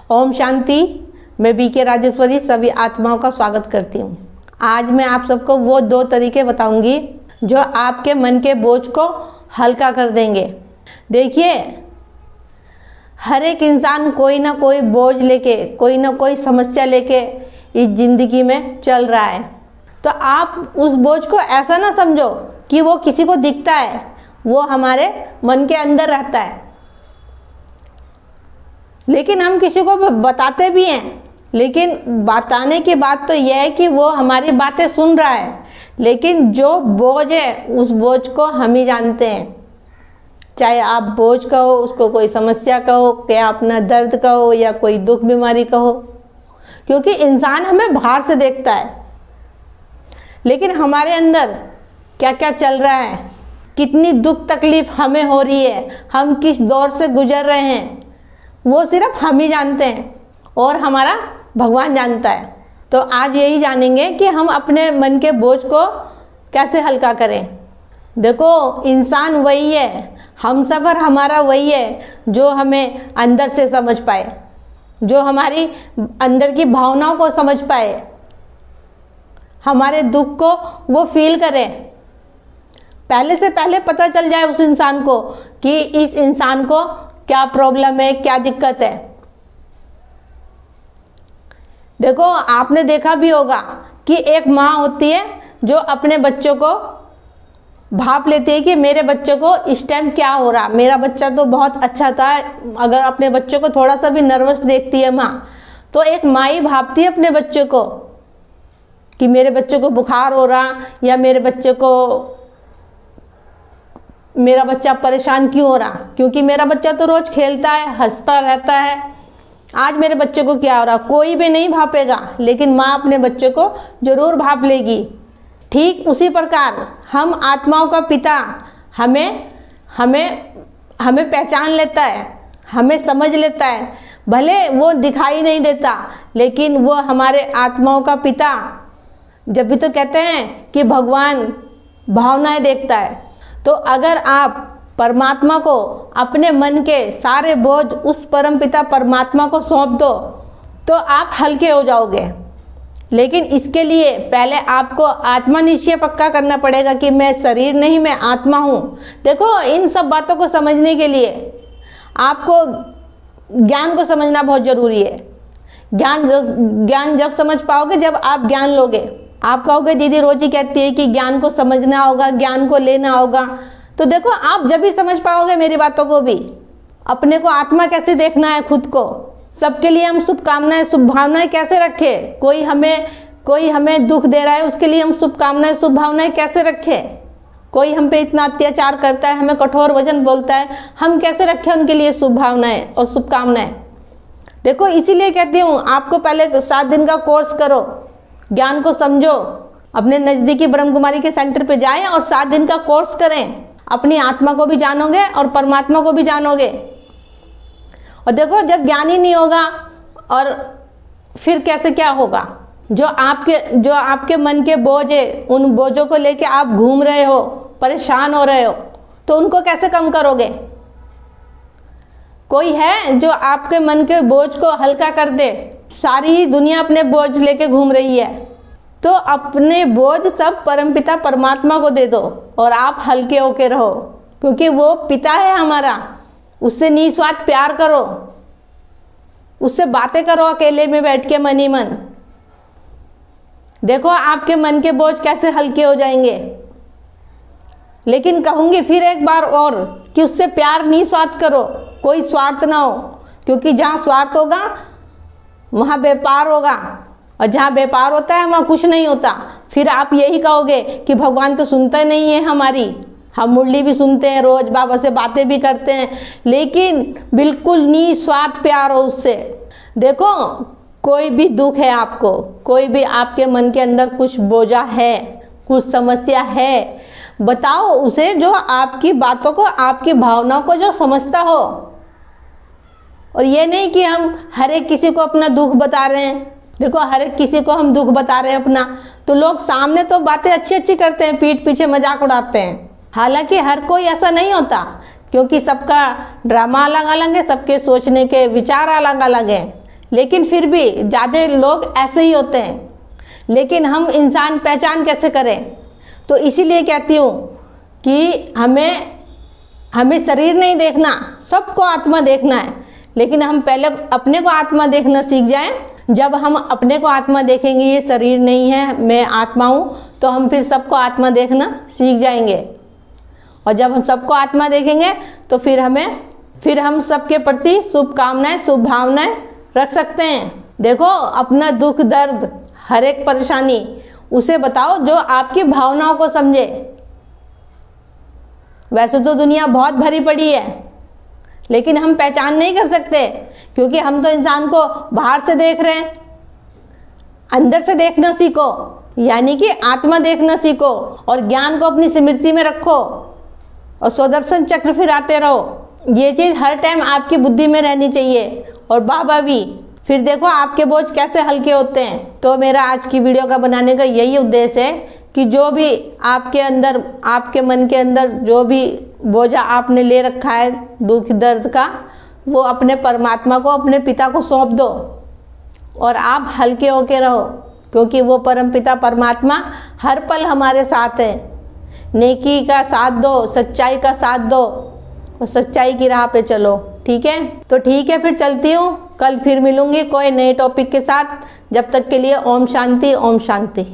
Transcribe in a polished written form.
ओम शांति। मैं बीके राजेश्वरी सभी आत्माओं का स्वागत करती हूँ। आज मैं आप सबको वो 2 तरीके बताऊंगी जो आपके मन के बोझ को हल्का कर देंगे। देखिए, हर एक इंसान कोई ना कोई बोझ लेके, कोई ना कोई समस्या लेके इस ज़िंदगी में चल रहा है। तो आप उस बोझ को ऐसा ना समझो कि वो किसी को दिखता है, वो हमारे मन के अंदर रहता है। लेकिन हम किसी को बताते भी हैं, लेकिन बताने की बात तो यह है कि वो हमारी बातें सुन रहा है, लेकिन जो बोझ है उस बोझ को हम ही जानते हैं। चाहे आप बोझ कहो, उसको कोई समस्या कहो, क्या अपना दर्द कहो या कोई दुख बीमारी कहो, क्योंकि इंसान हमें बाहर से देखता है, लेकिन हमारे अंदर क्या क्या चल रहा है, कितनी दुख तकलीफ हमें हो रही है, हम किस दौर से गुजर रहे हैं, वो सिर्फ हम ही जानते हैं और हमारा भगवान जानता है। तो आज यही जानेंगे कि हम अपने मन के बोझ को कैसे हल्का करें। देखो, इंसान वही है, हम सफ़र हमारा वही है जो हमें अंदर से समझ पाए, जो हमारी अंदर की भावनाओं को समझ पाए, हमारे दुख को वो फील करे। पहले से पहले पता चल जाए उस इंसान को कि इस इंसान को क्या प्रॉब्लम है, क्या दिक्कत है। देखो, आपने देखा भी होगा कि एक माँ होती है जो अपने बच्चों को भाप लेती है कि मेरे बच्चों को इस टाइम क्या हो रहा, मेरा बच्चा तो बहुत अच्छा था। अगर अपने बच्चों को थोड़ा सा भी नर्वस देखती है माँ, तो एक माँ ही भापती है अपने बच्चों को कि मेरे बच्चों को बुखार हो रहा, या मेरा बच्चा परेशान क्यों हो रहा, क्योंकि मेरा बच्चा तो रोज खेलता है, हंसता रहता है। आज मेरे बच्चे को क्या हो रहा, कोई भी नहीं भापेगा, लेकिन माँ अपने बच्चे को जरूर भाप लेगी। ठीक उसी प्रकार हम आत्माओं का पिता हमें पहचान लेता है, हमें समझ लेता है। भले वो दिखाई नहीं देता, लेकिन वो हमारे आत्माओं का पिता, जब भी तो कहते हैं कि भगवान भावनाएं देखता है। तो अगर आप परमात्मा को अपने मन के सारे बोझ उस परमपिता परमात्मा को सौंप दो, तो आप हल्के हो जाओगे। लेकिन इसके लिए पहले आपको आत्मा निश्चय पक्का करना पड़ेगा कि मैं शरीर नहीं, मैं आत्मा हूँ। देखो, इन सब बातों को समझने के लिए आपको ज्ञान को समझना बहुत ज़रूरी है। ज्ञान जब समझ पाओगे जब आप ज्ञान लोगे। आप कहोगे दीदी रोज ही कहती है कि ज्ञान को समझना होगा, ज्ञान को लेना होगा। तो देखो, आप जब भी समझ पाओगे मेरी बातों को भी, अपने को आत्मा कैसे देखना है, खुद को, सबके लिए हम शुभकामनाएं, शुभभावनाएं कैसे रखें। कोई हमें दुख दे रहा है, उसके लिए हम शुभकामनाएं, शुभभावनाएं कैसे रखें। कोई हम पे इतना अत्याचार करता है, हमें कठोर वचन बोलता है, हम कैसे रखें उनके लिए शुभभावनाएं और शुभकामनाएं। देखो, इसीलिए कहती हूँ आपको पहले 7 दिन का कोर्स करो, ज्ञान को समझो, अपने नज़दीकी ब्रह्म कुमारी के सेंटर पे जाएं और 7 दिन का कोर्स करें। अपनी आत्मा को भी जानोगे और परमात्मा को भी जानोगे। और देखो, जब ज्ञान ही नहीं होगा और फिर कैसे क्या होगा। जो आपके मन के बोझ है, उन बोझों को लेके आप घूम रहे हो, परेशान हो रहे हो, तो उनको कैसे कम करोगे। कोई है जो आपके मन के बोझ को हल्का कर दे। सारी ही दुनिया अपने बोझ लेके घूम रही है, तो अपने बोझ सब परमपिता परमात्मा को दे दो और आप हल्के होके रहो, क्योंकि वो पिता है हमारा। उससे निस्वार्थ प्यार करो, उससे बातें करो अकेले में बैठ के, मन ही मन। देखो, आपके मन के बोझ कैसे हल्के हो जाएंगे। लेकिन कहूंगी फिर एक बार और कि उससे प्यार निस्वार्थ करो, कोई स्वार्थ ना हो, क्योंकि जहाँ स्वार्थ होगा वहाँ व्यापार होगा, और जहाँ व्यापार होता है वहाँ कुछ नहीं होता। फिर आप यही कहोगे कि भगवान तो सुनता नहीं है हमारी। हम मुरली भी सुनते हैं, रोज बाबा से बातें भी करते हैं, लेकिन बिल्कुल निस्वार्थ प्यार हो उससे। देखो, कोई भी दुख है आपको, कोई भी आपके मन के अंदर कुछ बोझा है, कुछ समस्या है, बताओ उसे जो आपकी बातों को, आपकी भावनाओं को जो समझता हो। और ये नहीं कि हम हर एक किसी को अपना दुख बता रहे हैं। देखो, हर एक किसी को हम दुख बता रहे हैं अपना, तो लोग सामने तो बातें अच्छी अच्छी करते हैं, पीठ पीछे मजाक उड़ाते हैं। हालांकि हर कोई ऐसा नहीं होता, क्योंकि सबका ड्रामा अलग अलग है, सबके सोचने के विचार अलग अलग हैं। लेकिन फिर भी ज़्यादा लोग ऐसे ही होते हैं। लेकिन हम इंसान पहचान कैसे करें? तो इसीलिए कहती हूँ कि हमें शरीर नहीं देखना, सबको आत्मा देखना है। लेकिन हम पहले अपने को आत्मा देखना सीख जाएं। जब हम अपने को आत्मा देखेंगे, ये शरीर नहीं है, मैं आत्मा हूँ, तो हम फिर सबको आत्मा देखना सीख जाएंगे। और जब हम सबको आत्मा देखेंगे तो फिर हम सबके प्रति शुभकामनाएं, शुभ भावनाएं रख सकते हैं। देखो, अपना दुख दर्द, हर एक परेशानी उसे बताओ जो आपकी भावनाओं को समझे। वैसे तो दुनिया बहुत भरी पड़ी है, लेकिन हम पहचान नहीं कर सकते, क्योंकि हम तो इंसान को बाहर से देख रहे हैं। अंदर से देखना सीखो, यानी कि आत्मा देखना सीखो, और ज्ञान को अपनी स्मृति में रखो और सुदर्शन चक्र फिराते रहो। ये चीज़ हर टाइम आपकी बुद्धि में रहनी चाहिए, और बाबा भी। फिर देखो आपके बोझ कैसे हल्के होते हैं। तो मेरा आज की वीडियो का बनाने का यही उद्देश्य है कि जो भी आपके अंदर, आपके मन के अंदर जो भी बोझा आपने ले रखा है दुख दर्द का, वो अपने परमात्मा को, अपने पिता को सौंप दो और आप हल्के होके रहो, क्योंकि वो परम पिता परमात्मा हर पल हमारे साथ है। नेकी का साथ दो, सच्चाई का साथ दो और सच्चाई की राह पे चलो। ठीक है? तो ठीक है, फिर चलती हूँ। कल फिर मिलूंगी कोई नए टॉपिक के साथ। जब तक के लिए ओम शांति, ओम शांति।